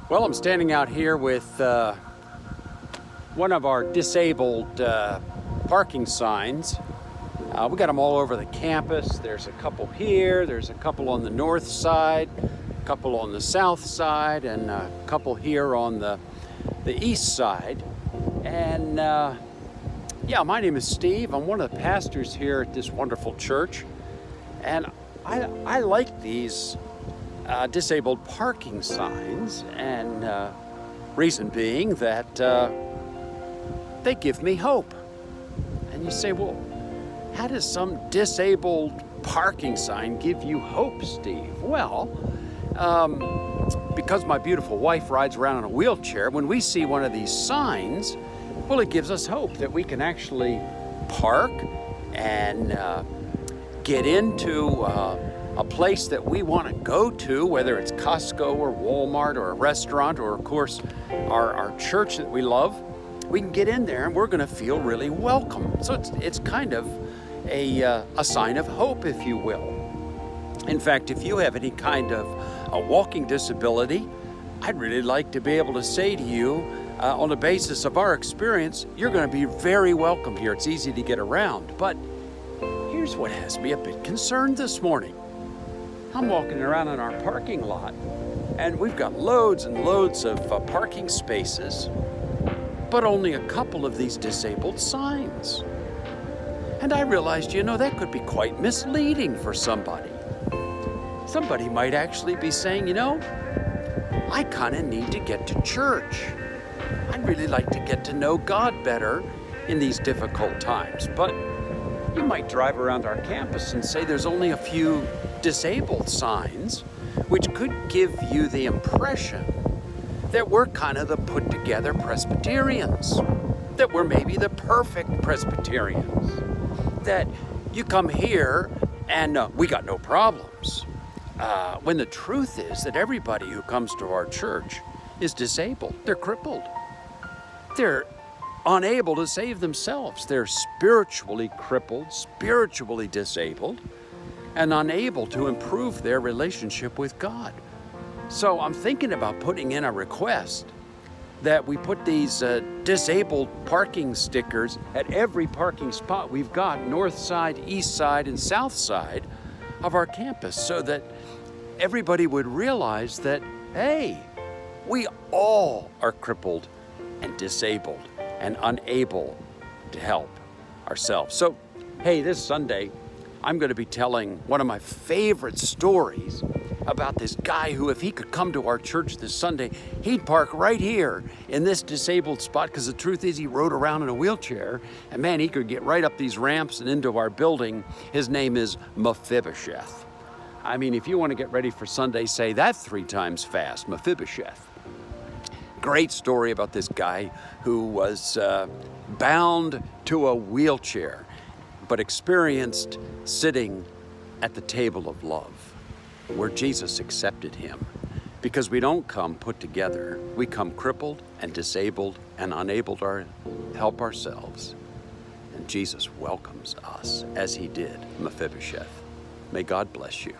Well, I'm standing out here with one of our disabled parking signs. We got them all over the campus. There's a couple here, there's a couple on the north side, a couple on the south side, and a couple here on the east side. And yeah, my name is Steve. I'm one of the pastors here at this wonderful church. And I like these disabled parking signs, and reason being that they give me hope. And you say, well, how does some disabled parking sign give you hope, Steve? Well, because my beautiful wife rides around in a wheelchair, when we see one of these signs, well, it gives us hope that we can actually park and get into a place that we want to go to, whether it's Costco or Walmart or a restaurant or, of course, our church that we love. We can get in there and we're going to feel really welcome. So it's kind of a sign of hope, if you will. In fact, if you have any kind of a walking disability, I'd really like to be able to say to you, on the basis of our experience, you're going to be very welcome here. It's easy to get around. But here's what has me a bit concerned this morning. I'm walking around in our parking lot, and we've got loads and loads of parking spaces, but only a couple of these disabled signs. And I realized, that could be quite misleading for somebody. Somebody might actually be saying, I kind of need to get to church. I'd really like to get to know God better in these difficult times. But you might drive around our campus and say there's only a few disabled signs, which could give you the impression that we're kind of the put-together Presbyterians, that we're maybe the perfect Presbyterians, that you come here and we got no problems. When the truth is that everybody who comes to our church is disabled. They're crippled. They're unable to save themselves. They're spiritually crippled, spiritually disabled, and unable to improve their relationship with God. So I'm thinking about putting in a request that we put these disabled parking stickers at every parking spot we've got, north side, east side, and south side of our campus, so that everybody would realize that, hey, we all are crippled and disabled and unable to help ourselves. So, hey, this Sunday, I'm going to be telling one of my favorite stories about this guy who, if he could come to our church this Sunday, he'd park right here in this disabled spot, because the truth is he rode around in a wheelchair, and man, he could get right up these ramps and into our building. His name is Mephibosheth. I mean, if you want to get ready for Sunday, say that 3 times fast, Mephibosheth. Great story about this guy who was bound to a wheelchair, but experienced sitting at the table of love, where Jesus accepted him. Because we don't come put together, we come crippled and disabled and unable to help ourselves. And Jesus welcomes us as he did Mephibosheth. May God bless you.